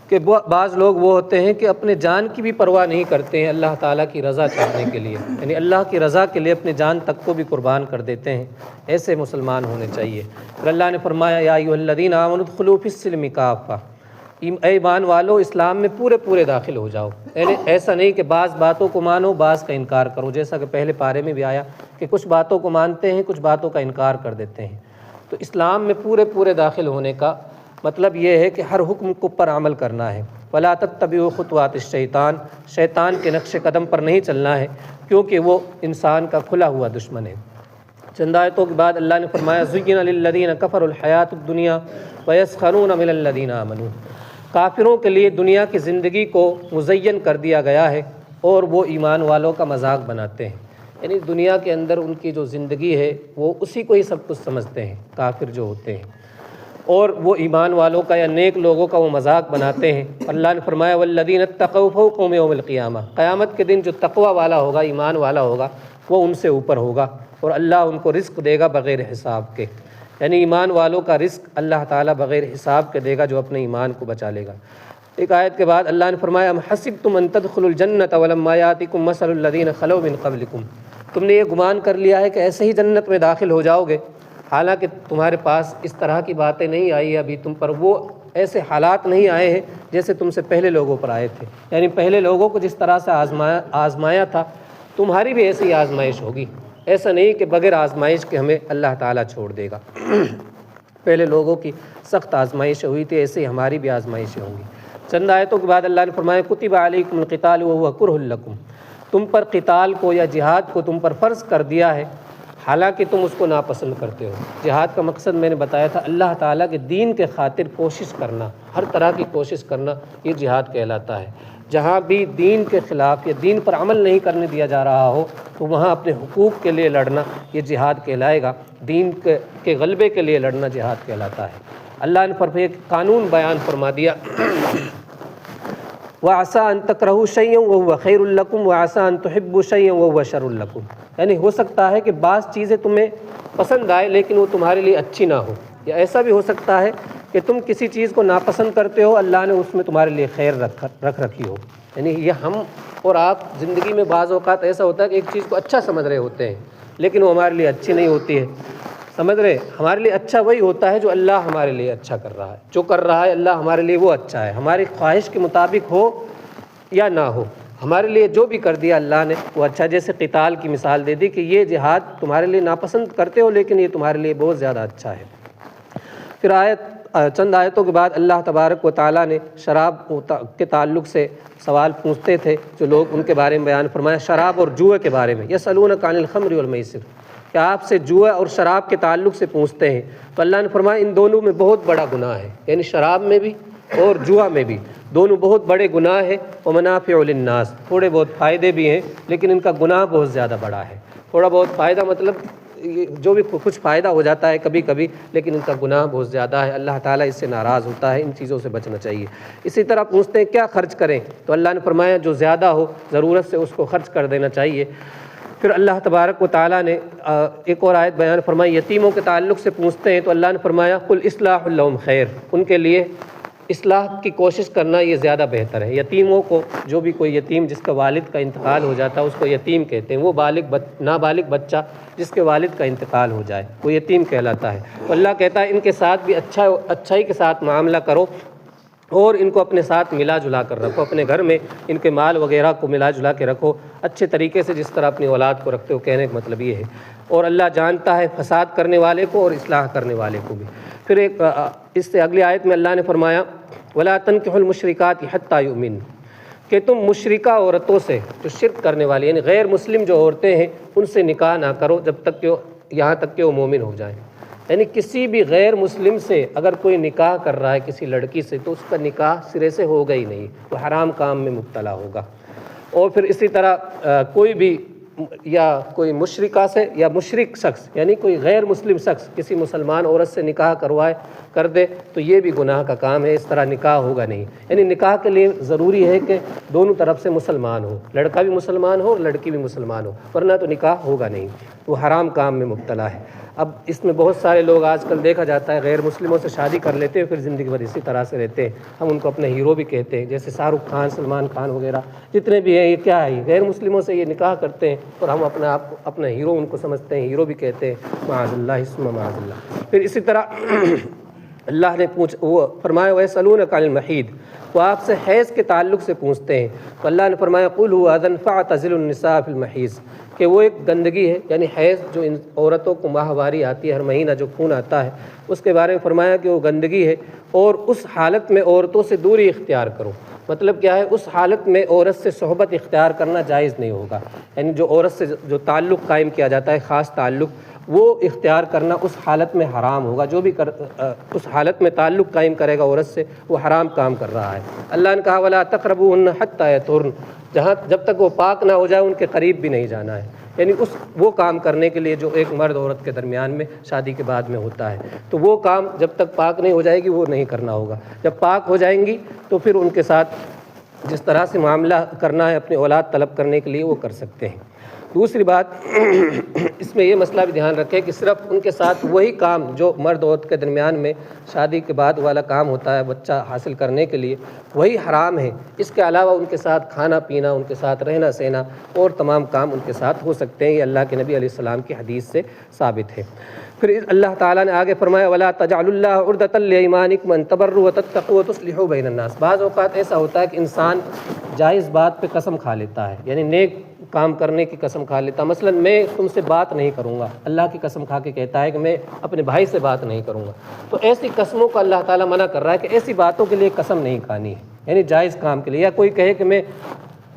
کہ بعض لوگ وہ ہوتے ہیں کہ اپنے جان کی بھی پرواہ نہیں کرتے ہیں اللہ تعالیٰ کی رضا چاہنے کے لیے، یعنی اللہ کی رضا کے لیے اپنی جان تک کو بھی قربان کر دیتے ہیں۔ ایسے مسلمان ہونے چاہیے۔ پھر اللہ نے فرمایا یا ایھا الذین آمنوا ادخلوا فی السلم کافہ، اے ایمان والو اسلام میں پورے داخل ہو جاؤ۔ یعنی ایسا نہیں کہ بعض باتوں کو مانو بعض کا انکار کرو، جیسا کہ پہلے پارے میں بھی آیا کہ کچھ باتوں کو مانتے ہیں، کچھ باتوں کا انکار کر دیتے ہیں۔ تو اسلام میں پورے داخل ہونے کا مطلب یہ ہے کہ ہر حکم کو پر عمل کرنا ہے۔ ولا تتبعوا خطوات الشیطان، شیطان کے نقش قدم پر نہیں چلنا ہے، کیونکہ وہ انسان کا کھلا ہوا دشمن ہے۔ چند آیتوں کے بعد اللہ نے فرمایا زُیِّنَ لِلَّذِینَ کَفَرُوا الْحَیَاةُ الدُّنْیَا وَیَسْخَرُونَ مِنَ الَّذِینَ آمَنُوا، کافروں کے لیے دنیا کی زندگی کو مزین کر دیا گیا ہے اور وہ ایمان والوں کا مذاق بناتے ہیں، یعنی دنیا کے اندر ان کی جو زندگی ہے وہ اسی کو ہی سب کچھ سمجھتے ہیں کافر جو ہوتے ہیں، اور وہ ایمان والوں کا یا نیک لوگوں کا وہ مذاق بناتے ہیں۔ اللہ نے فرمایا والذین اتقوا فوقهم یوم القیامہ، قیامت کے دن جو تقوی والا ہوگا، ایمان والا ہوگا، وہ ان سے اوپر ہوگا اور اللہ ان کو رزق دے گا بغیر حساب کے، یعنی ایمان والوں کا رزق اللہ تعالیٰ بغیر حساب کے دے گا جو اپنے ایمان کو بچا لے گا۔ ایک آیت کے بعد اللہ نے فرمایا ام حسبتم ان تدخلوا الجنۃ ولما یاتکم مثل الذین خلوا من قبلکم، تم نے یہ گمان کر لیا ہے کہ ایسے ہی جنت میں داخل ہو جاؤ گے، حالانکہ تمہارے پاس اس طرح کی باتیں نہیں آئی ابھی تم پر، وہ ایسے حالات نہیں آئے ہیں جیسے تم سے پہلے لوگوں پر آئے تھے، یعنی پہلے لوگوں کو جس طرح سے آزمایا تھا تمہاری بھی ایسی آزمائش ہوگی، ایسا نہیں کہ بغیر آزمائش کے ہمیں اللہ تعالیٰ چھوڑ دے گا۔ پہلے لوگوں کی سخت آزمائشیں ہوئی تھی، ایسے ہی ہماری بھی آزمائشیں ہوں گی۔ چند آیتوں کے بعد اللہ نے فرمایا کتب علیکم القتال وہو کرہ لکم، تم پر قتال کو یا جہاد کو تم پر فرض کر دیا ہے حالانکہ تم اس کو ناپسند کرتے ہو۔ جہاد کا مقصد میں نے بتایا تھا اللہ تعالیٰ کے دین کے خاطر کوشش کرنا، ہر طرح کی کوشش کرنا، یہ جہاد کہلاتا ہے۔ جہاں بھی دین کے خلاف یا دین پر عمل نہیں کرنے دیا جا رہا ہو تو وہاں اپنے حقوق کے لیے لڑنا یہ جہاد کہلائے گا، دین کے غلبے کے لیے لڑنا جہاد کہلاتا ہے۔ اللہ نے ایک قانون بیان فرما دیا وَعَسَىٰ أَن تَكْرَهُوا شَيْئًا وَهُوَ خَيْرٌ لَكُمْ وَعَسَىٰ أَن تُحِبُّوا شَيْئًا وَهُوَ شَرٌّ لَكُمْ، یعنی ہو سکتا ہے کہ بعض چیزیں تمہیں پسند آئے لیکن وہ تمہارے لیے اچھی نہ ہو، یا ایسا بھی ہو سکتا ہے کہ تم کسی چیز کو ناپسند کرتے ہو، اللہ نے اس میں تمہارے لیے خیر رکھ رکھی ہو۔ یعنی یہ ہم اور آپ زندگی میں بعض اوقات ایسا ہوتا ہے کہ ایک چیز کو اچھا سمجھ رہے ہوتے ہیں لیکن وہ ہمارے لیے اچھی نہیں ہوتی ہے، سمجھ رہے؟ ہمارے لیے اچھا وہی ہوتا ہے جو اللہ ہمارے لیے اچھا کر رہا ہے، جو کر رہا ہے اللہ ہمارے لیے وہ اچھا ہے، ہماری خواہش کے مطابق ہو یا نہ ہو، ہمارے لیے جو بھی کر دیا اللہ نے وہ اچھا۔ جیسے قتال کی مثال دے دی کہ یہ جہاد تمہارے لیے ناپسند کرتے ہو لیکن یہ تمہارے لیے بہت زیادہ اچھا ہے۔ پھر چند آیتوں کے بعد اللہ تبارک و تعالیٰ نے شراب کے تعلق سے سوال پوچھتے تھے جو لوگ، ان کے بارے میں بیان فرمایا شراب اور جوئے کے بارے میں، یسألونک عن الخمر والمیسر، کہ آپ سے جوئے اور شراب کے تعلق سے پوچھتے ہیں، تو اللہ نے فرمایا ان دونوں میں بہت بڑا گناہ ہے، یعنی شراب میں بھی اور جوا میں بھی دونوں بہت بڑے گناہ ہیں، ومنافع للناس، تھوڑے بہت فائدے بھی ہیں لیکن ان کا گناہ بہت زیادہ بڑا ہے۔ تھوڑا بہت فائدہ مطلب جو بھی کچھ فائدہ ہو جاتا ہے کبھی کبھی، لیکن ان کا گناہ بہت زیادہ ہے، اللہ تعالیٰ اس سے ناراض ہوتا ہے، ان چیزوں سے بچنا چاہیے۔ اسی طرح پوچھتے ہیں کیا خرچ کریں، تو اللہ نے فرمایا جو زیادہ ہو ضرورت سے اس کو خرچ کر دینا چاہیے۔ پھر اللہ تبارک و تعالیٰ نے ایک اور آیت بیان فرمائی، یتیموں کے تعلق سے پوچھتے ہیں تو اللہ نے فرمایا قل اصلاح لہم خیر، ان کے لیے اصلاح کی کوشش کرنا یہ زیادہ بہتر ہے۔ یتیموں کو، جو بھی کوئی یتیم جس کا والد کا انتقال ہو جاتا ہے اس کو یتیم کہتے ہیں، وہ نابالغ بچہ جس کے والد کا انتقال ہو جائے وہ یتیم کہلاتا ہے۔ تو اللہ کہتا ہے ان کے ساتھ بھی اچھائی کے ساتھ معاملہ کرو اور ان کو اپنے ساتھ ملا جلا کر رکھو، اپنے گھر میں ان کے مال وغیرہ کو ملا جلا کے رکھو اچھے طریقے سے، جس طرح اپنی اولاد کو رکھتے ہو، کہنے کا مطلب یہ ہے۔ اور اللہ جانتا ہے فساد کرنے والے کو اور اصلاح کرنے والے کو بھی۔ پھر ایک اس سے اگلی آیت میں اللہ نے فرمایا وَلَا تَنكِحُوا الْمُشْرِكَاتِ حَتَّى يُؤْمِنْ، کہ تم مشرکہ عورتوں سے جو شرک کرنے والی یعنی غیر مسلم جو عورتیں ہیں ان سے نکاح نہ کرو جب تک کہ یہاں تک کہ وہ مومن ہو جائیں۔ یعنی کسی بھی غیر مسلم سے اگر کوئی نکاح کر رہا ہے کسی لڑکی سے تو اس کا نکاح سرے سے ہوگا ہی نہیں، وہ حرام کام میں مبتلا ہوگا۔ اور پھر اسی طرح کوئی بھی یا کوئی مشرکہ سے یا مشرک شخص یعنی کوئی غیر مسلم شخص کسی مسلمان عورت سے نکاح کر دے تو یہ بھی گناہ کا کام ہے، اس طرح نکاح ہوگا نہیں۔ یعنی نکاح کے لیے ضروری ہے کہ دونوں طرف سے مسلمان ہو، لڑکا بھی مسلمان ہو اور لڑکی بھی مسلمان ہو، ورنہ تو نکاح ہوگا نہیں، وہ حرام کام میں مبتلا ہے۔ اب اس میں بہت سارے لوگ آج کل دیکھا جاتا ہے غیر مسلموں سے شادی کر لیتے ہیں، پھر زندگی بھر اسی طرح سے رہتے ہیں، ہم ان کو اپنا ہیرو بھی کہتے ہیں، جیسے شاہ رخ خان، سلمان خان وغیرہ جتنے بھی ہیں، یہ کیا ہے، غیر مسلموں سے یہ نکاح کرتے ہیں اور ہم اپنا ہیرو ان کو سمجھتے ہیں، ہیرو بھی کہتے ہیں، معاذ اللہ ثم معاذ اللہ۔ پھر اسی طرح اللہ نے وہ فرمایا وَيَسْأَلُونَكَ عَنِ الْمَحِيضِ، وہ آپ سے حیض کے تعلق سے پوچھتے ہیں، تو اللہ نے فرمایا قُلْ هُوَ أَذًى فَاعْتَزِلُوا النِّسَاءَ فِي الْمَحِيضِ، کہ وہ ایک گندگی ہے، یعنی حیض جو ان عورتوں کو ماہواری آتی ہے، ہر مہینہ جو خون آتا ہے اس کے بارے میں فرمایا کہ وہ گندگی ہے اور اس حالت میں عورتوں سے دوری اختیار کرو۔ مطلب کیا ہے، اس حالت میں عورت سے صحبت اختیار کرنا جائز نہیں ہوگا، یعنی جو عورت سے جو تعلق قائم کیا جاتا ہے، خاص تعلق، وہ اختیار کرنا اس حالت میں حرام ہوگا۔ جو بھی اس حالت میں تعلق قائم کرے گا عورت سے، وہ حرام کام کر رہا ہے۔ اللہ نے کہا وَلَا تَقْرَبُوهُنَّ حَتَّىٰ يَطْهُرْنَ، جب تک وہ پاک نہ ہو جائے ان کے قریب بھی نہیں جانا ہے، یعنی وہ کام کرنے کے لیے جو ایک مرد عورت کے درمیان میں شادی کے بعد میں ہوتا ہے، تو وہ کام جب تک پاک نہیں ہو جائے گی وہ نہیں کرنا ہوگا۔ جب پاک ہو جائیں گی تو پھر ان کے ساتھ جس طرح سے معاملہ کرنا ہے اپنی اولاد طلب کرنے کے لیے وہ کر سکتے ہیں۔ دوسری بات اس میں یہ مسئلہ بھی دھیان رکھیں کہ صرف ان کے ساتھ وہی کام جو مرد عورت کے درمیان میں شادی کے بعد والا کام ہوتا ہے بچہ حاصل کرنے کے لیے، وہی حرام ہے۔ اس کے علاوہ ان کے ساتھ کھانا پینا، ان کے ساتھ رہنا سہنا اور تمام کام ان کے ساتھ ہو سکتے ہیں۔ یہ اللہ کے نبی علیہ السلام کی حدیث سے ثابت ہے۔ پھر اللہ تعالیٰ نے آگے فرمایا وَلَا تَجْعَلُوا اللَّهَ عُرْضَةً لِأَيْمَانِكُمْ أَن تَبَرُّوا وَتَتَّقُوا وَتُصْلِحُوا بَيْنَ النَّاسِ۔ بعض اوقات ایسا ہوتا ہے کہ انسان جائز بات پہ قسم کھا لیتا ہے، یعنی نیک کام کرنے کی قسم کھا لیتا ہے۔ مثلا میں تم سے بات نہیں کروں گا، اللہ کی قسم کھا کے کہتا ہے کہ میں اپنے بھائی سے بات نہیں کروں گا، تو ایسی قسموں کو اللہ تعالیٰ منع کر رہا ہے کہ ایسی باتوں کے لیے قسم نہیں کھانی ہے، یعنی جائز کام کے لیے۔ یا کوئی کہے کہ میں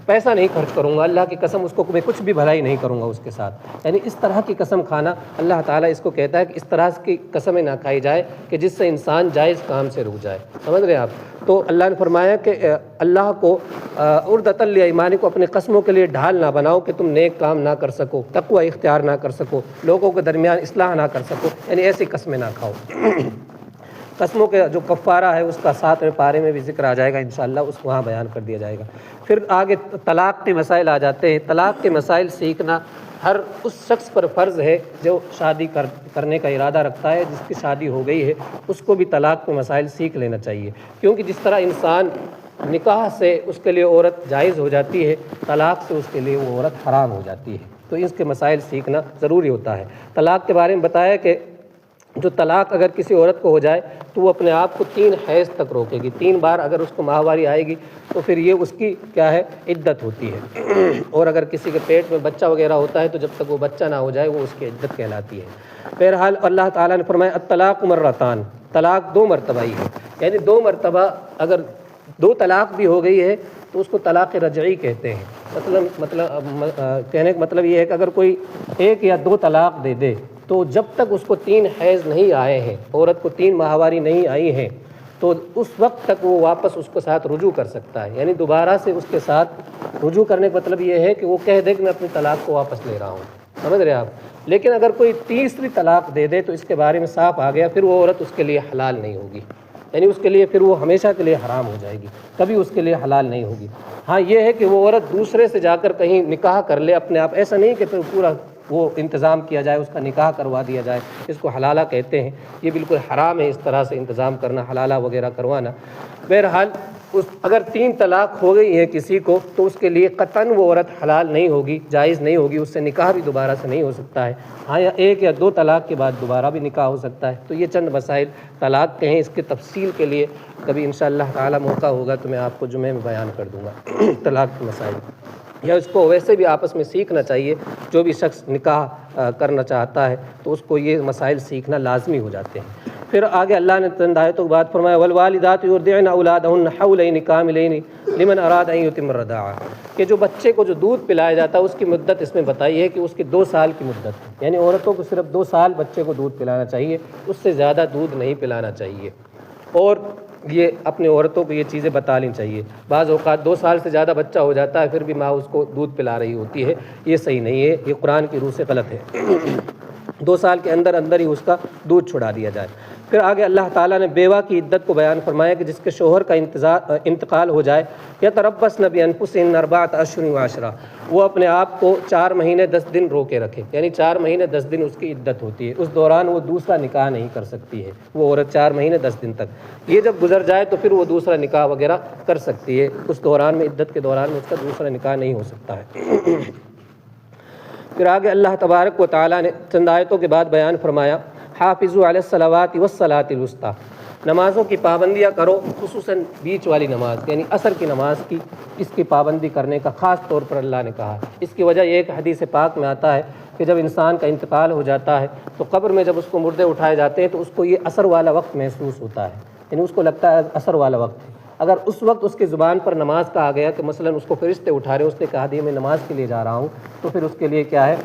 پیسہ نہیں خرچ کروں گا، اللہ کی قسم، اس کو میں کچھ بھی بھلائی نہیں کروں گا اس کے ساتھ، یعنی اس طرح کی قسم کھانا اللہ تعالیٰ اس کو کہتا ہے کہ اس طرح کی قسمیں نہ کھائی جائے کہ جس سے انسان جائز کام سے رک جائے۔ سمجھ رہے ہیں آپ؟ تو اللہ نے فرمایا کہ اللہ کو عُرْضَةً لِأَيْمَانِكُمْ کو اپنے قسموں کے لیے ڈھال نہ بناؤ کہ تم نیک کام نہ کر سکو، تقوی اختیار نہ کر سکو، لوگوں کے درمیان اصلاح نہ کر سکو، یعنی ایسی قسمیں نہ کھاؤ۔ قسموں کے جو کفارہ ہے اس کا 7ویں پارے میں بھی ذکر آ جائے گا انشاءاللہ، اس کو وہاں بیان کر دیا جائے گا۔ پھر آگے طلاق کے مسائل آ جاتے ہیں۔ طلاق کے مسائل سیکھنا ہر اس شخص پر فرض ہے جو شادی کرنے کا ارادہ رکھتا ہے، جس کی شادی ہو گئی ہے اس کو بھی طلاق کے مسائل سیکھ لینا چاہیے، کیونکہ جس طرح انسان نکاح سے اس کے لیے عورت جائز ہو جاتی ہے، طلاق سے اس کے لیے وہ عورت حرام ہو جاتی ہے، تو اس کے مسائل سیکھنا ضروری ہوتا ہے۔ طلاق کے بارے میں بتایا کہ جو طلاق اگر کسی عورت کو ہو جائے تو وہ اپنے آپ کو 3 حیض تک روکے گی، 3 بار اگر اس کو ماہواری آئے گی تو پھر یہ اس کی کیا ہے، عدت ہوتی ہے۔ اور اگر کسی کے پیٹ میں بچہ وغیرہ ہوتا ہے تو جب تک وہ بچہ نہ ہو جائے وہ اس کی عدت کہلاتی ہے۔ بہرحال اللہ تعالیٰ نے فرمایا الطلاق مرتان، طلاق 2 مرتبہ ہی ہے، یعنی 2 مرتبہ اگر 2 طلاق بھی ہو گئی ہے تو اس کو طلاق رجعی کہتے ہیں۔ کہنے کا مطلب یہ ہے کہ اگر کوئی 1 یا 2 طلاق دے دے تو جب تک اس کو 3 حیض نہیں آئے ہیں، عورت کو 3 ماہواری نہیں آئی ہیں، تو اس وقت تک وہ واپس اس کے ساتھ رجوع کر سکتا ہے، یعنی دوبارہ سے اس کے ساتھ رجوع کرنے کا مطلب یہ ہے کہ وہ کہہ دے کہ میں اپنی طلاق کو واپس لے رہا ہوں۔ سمجھ رہے ہیں آپ؟ لیکن اگر کوئی تیسری طلاق دے دے تو اس کے بارے میں صاف آ گیا، پھر وہ عورت اس کے لیے حلال نہیں ہوگی، یعنی اس کے لیے پھر وہ ہمیشہ کے لیے حرام ہو جائے گی، کبھی اس کے لیے حلال نہیں ہوگی۔ ہاں یہ ہے کہ وہ عورت دوسرے سے جا کر کہیں نکاح کر لے اپنے آپ، ایسا نہیں کہ پھر پورا وہ انتظام کیا جائے، اس کا نکاح کروا دیا جائے، اس کو حلالہ کہتے ہیں، یہ بالکل حرام ہے اس طرح سے انتظام کرنا، حلالہ وغیرہ کروانا۔ بہرحال اگر 3 طلاق ہو گئی ہے کسی کو تو اس کے لیے قطعاً وہ عورت حلال نہیں ہوگی، جائز نہیں ہوگی، اس سے نکاح بھی دوبارہ سے نہیں ہو سکتا ہے۔ ہاں یا 1 یا 2 طلاق کے بعد دوبارہ بھی نکاح ہو سکتا ہے۔ تو یہ چند مسائل طلاق کے ہیں، اس کی تفصیل کے لیے کبھی انشاءاللہ تعالی موقع ہوگا تو میں آپ کو جمعے میں بیان کر دوں گا طلاق کے مسائل، یا اس کو ویسے بھی آپس میں سیکھنا چاہیے۔ جو بھی شخص نکاح کرنا چاہتا ہے تو اس کو یہ مسائل سیکھنا لازمی ہو جاتے ہیں۔ پھر آگے اللہ نے چند آیتوں کے بعد فرمایا والوالدات یرضعن اولادهن حولین کاملین لمن اراد ان یتم الرضاعہ، کہ جو بچے کو جو دودھ پلایا جاتا ہے اس کی مدت اس میں بتائی ہے کہ اس کی 2 سال کی مدت ہے، یعنی عورتوں کو صرف 2 سال بچے کو دودھ پلانا چاہیے، اس سے زیادہ دودھ نہیں پلانا چاہیے۔ اور یہ اپنے عورتوں کو یہ چیزیں بتا لینی چاہیے۔ بعض اوقات 2 سال سے زیادہ بچہ ہو جاتا ہے پھر بھی ماں اس کو دودھ پلا رہی ہوتی ہے، یہ صحیح نہیں ہے، یہ قرآن کی روح سے غلط ہے۔ 2 سال کے اندر ہی اس کا دودھ چھڑا دیا جائے۔ پھر آگے اللہ تعالیٰ نے بیوہ کی عدت کو بیان فرمایا کہ جس کے شوہر کا انتقال ہو جائے، یتربصن بانفسہن 4 اشہر و عشرہ، وہ اپنے آپ کو 4 مہینے 10 دن روکے رکھے، یعنی 4 مہینے 10 دن اس کی عدت ہوتی ہے، اس دوران وہ دوسرا نکاح نہیں کر سکتی ہے وہ عورت 4 مہینے 10 دن تک۔ یہ جب گزر جائے تو پھر وہ دوسرا نکاح وغیرہ کر سکتی ہے، اس دوران میں عدت کے دوران میں اس کا دوسرا نکاح نہیں ہو سکتا ہے۔ پھر آگے اللہ تبارک و تعالیٰ نے چند آیتوں کے بعد بیان فرمایا حافظوا علی الصلوات والصلاۃ الوسطیٰ، نمازوں کی پابندیاں کرو، خصوصاً بیچ والی نماز یعنی عصر کی نماز کی، اس کی پابندی کرنے کا خاص طور پر اللہ نے کہا۔ اس کی وجہ یہ ہے کہ حدیث پاک میں آتا ہے کہ جب انسان کا انتقال ہو جاتا ہے تو قبر میں جب اس کو مردے اٹھائے جاتے ہیں تو اس کو یہ عصر والا وقت محسوس ہوتا ہے، یعنی اس کو لگتا ہے عصر والا وقت ہے، اگر اس وقت اس کی زبان پر نماز کا آ گیا کہ مثلاً اس کو فرشتے اٹھا رہے ہیں، اس نے کہا دیا میں نماز کے لیے جا رہا ہوں، تو پھر اس کے لیے کیا ہے،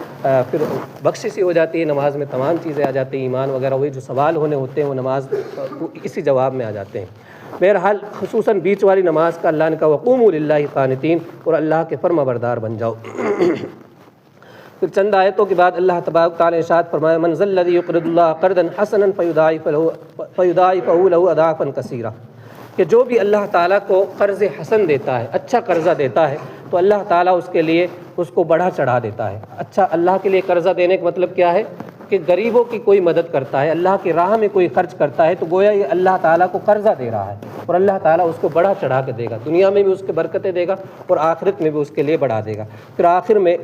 پھر بخشش ہی ہو جاتی ہے، نماز میں تمام چیزیں آ جاتی ہیں، ایمان وغیرہ، وہی جو سوال ہونے ہوتے ہیں وہ نماز اسی جواب میں آ جاتے ہیں۔ بہرحال خصوصاً بیچ والی نماز کا اللہ نے کہا وقوموا للہ قانتین، اور اللہ کے فرما بردار بن جاؤ۔ پھر چند آیتوں کے بعد اللہ تبارک تعالیٰ نے ارشاد فرمایا من ذا الذی یقرض اللہ قرضا حسنا فیضاعفہ لہ اضعافا کثیرا، کہ جو بھی اللہ تعالیٰ کو قرض حسن دیتا ہے، اچھا قرضہ دیتا ہے، تو اللہ تعالیٰ اس کے لیے اس کو بڑھا چڑھا دیتا ہے۔ اچھا، اللہ کے لیے قرضہ دینے کا مطلب کیا ہے کہ غریبوں کی کوئی مدد کرتا ہے، اللہ کی راہ میں کوئی خرچ کرتا ہے، تو گویا یہ اللہ تعالیٰ کو قرضہ دے رہا ہے، اور اللہ تعالیٰ اس کو بڑھا چڑھا کے دے گا، دنیا میں بھی اس کے برکتیں دے گا اور آخرت میں بھی اس کے لیے بڑھا دے گا۔ پھر آخر میں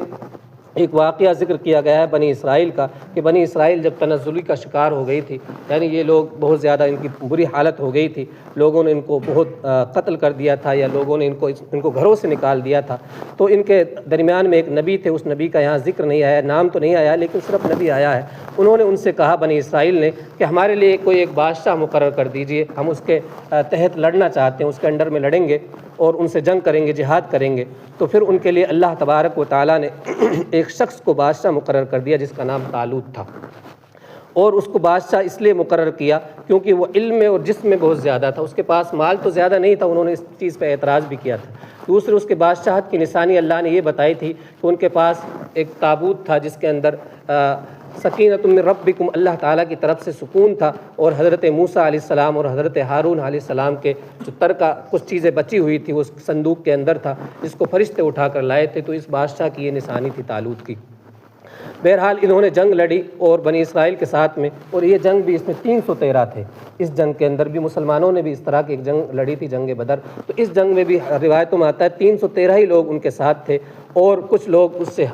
ایک واقعہ ذکر کیا گیا ہے بنی اسرائیل کا، کہ بنی اسرائیل جب تنزلی کا شکار ہو گئی تھی، یعنی یہ لوگ بہت زیادہ ان کی بری حالت ہو گئی تھی، لوگوں نے ان کو بہت قتل کر دیا تھا، یا لوگوں نے ان کو گھروں سے نکال دیا تھا، تو ان کے درمیان میں ایک نبی تھے، اس نبی کا یہاں ذکر نہیں آیا، نام تو نہیں آیا لیکن صرف نبی آیا ہے۔ انہوں نے ان سے کہا، بنی اسرائیل نے، کہ ہمارے لیے کوئی ایک بادشاہ مقرر کر دیجئے، ہم اس کے تحت لڑنا چاہتے ہیں، اس کے انڈر میں لڑیں گے اور ان سے جنگ کریں گے، جہاد کریں گے۔ تو پھر ان کے لیے اللہ تبارک و تعالیٰ نے ایک شخص کو بادشاہ مقرر کر دیا جس کا نام طالوت تھا، اور اس کو بادشاہ اس لیے مقرر کیا کیونکہ وہ علم میں اور جسم میں بہت زیادہ تھا، اس کے پاس مال تو زیادہ نہیں تھا، انہوں نے اس چیز پہ اعتراض بھی کیا تھا۔ دوسرے، اس کے بادشاہت کی نشانی اللہ نے یہ بتائی تھی کہ ان کے پاس ایک تابوت تھا جس کے اندر سکینۃ من ربکم، اللہ تعالیٰ کی طرف سے سکون تھا، اور حضرت موسیٰ علیہ السلام اور حضرت ہارون علیہ السلام کے جو ترکہ کچھ چیزیں بچی ہوئی تھی وہ اس صندوق کے اندر تھا، جس کو فرشتے اٹھا کر لائے تھے، تو اس بادشاہ کی یہ نشانی تھی طالوت کی۔ بہرحال انہوں نے جنگ لڑی اور بنی اسرائیل کے ساتھ میں، اور یہ جنگ بھی اس میں 313 تھے، اس جنگ کے اندر بھی مسلمانوں نے بھی اس طرح کی ایک جنگ لڑی تھی، جنگ بدر، تو اس جنگ میں بھی روایتوں میں آتا ہے 313 ہی لوگ ان کے ساتھ تھے، اور کچھ لوگ اس سے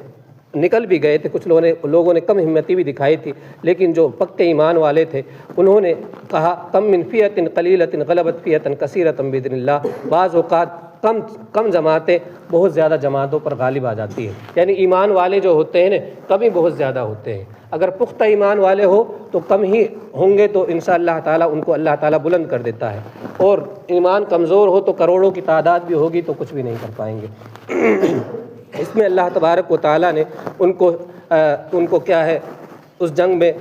نکل بھی گئے تھے، کچھ لوگوں نے کم ہمتی بھی دکھائی تھی، لیکن جو پکے ایمان والے تھے انہوں نے کہا کم من فیۃ قلیلۃ غلبت فیۃ کثیرۃ باذن اللہ، بعض اوقات کم جماعتیں بہت زیادہ جماعتوں پر غالب آ جاتی ہیں، یعنی ایمان والے جو ہوتے ہیں نا کم ہی بہت زیادہ ہوتے ہیں، اگر پختہ ایمان والے ہو تو کم ہی ہوں گے، تو انشاءاللہ تعالیٰ ان کو اللہ تعالیٰ بلند کر دیتا ہے، اور ایمان کمزور ہو تو کروڑوں کی تعداد بھی ہوگی تو کچھ بھی نہیں کر پائیں گے۔ اس میں اللہ تبارک و تعالیٰ نے ان کو کیا ہے اس جنگ میں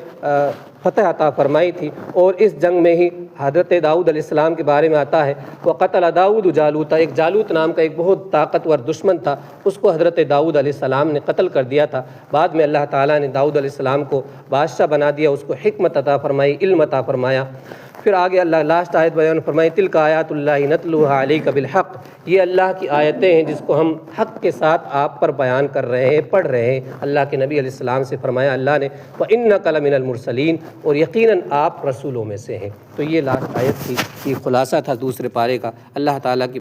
فتح عطا فرمائی تھی، اور اس جنگ میں ہی حضرت داؤد علیہ السلام کے بارے میں آتا ہے وَقَتَلَ داؤد جالوت، ایک جالوت نام کا ایک بہت طاقتور دشمن تھا، اس کو حضرت داؤد علیہ السلام نے قتل کر دیا تھا۔ بعد میں اللہ تعالیٰ نے داؤد علیہ السلام کو بادشاہ بنا دیا، اس کو حکمت عطا فرمائی، علم عطا فرمایا۔ پھر آگے اللہ لاسٹ آیت بیان فرمائی تلک آیات اللہ نتلوہا علیک بالحق، یہ اللہ کی آیتیں ہیں جس کو ہم حق کے ساتھ آپ پر بیان کر رہے ہیں، پڑھ رہے ہیں۔ اللہ کے نبی علیہ السلام سے فرمایا اللہ نے وَإِنَّكَ لَمِنَ الْمُرْسَلِينَ، اور یقیناً آپ رسولوں میں سے ہیں۔ تو یہ لاسٹ آیت تھی، یہ خلاصہ تھا دوسرے پارے کا۔ اللہ تعالیٰ کی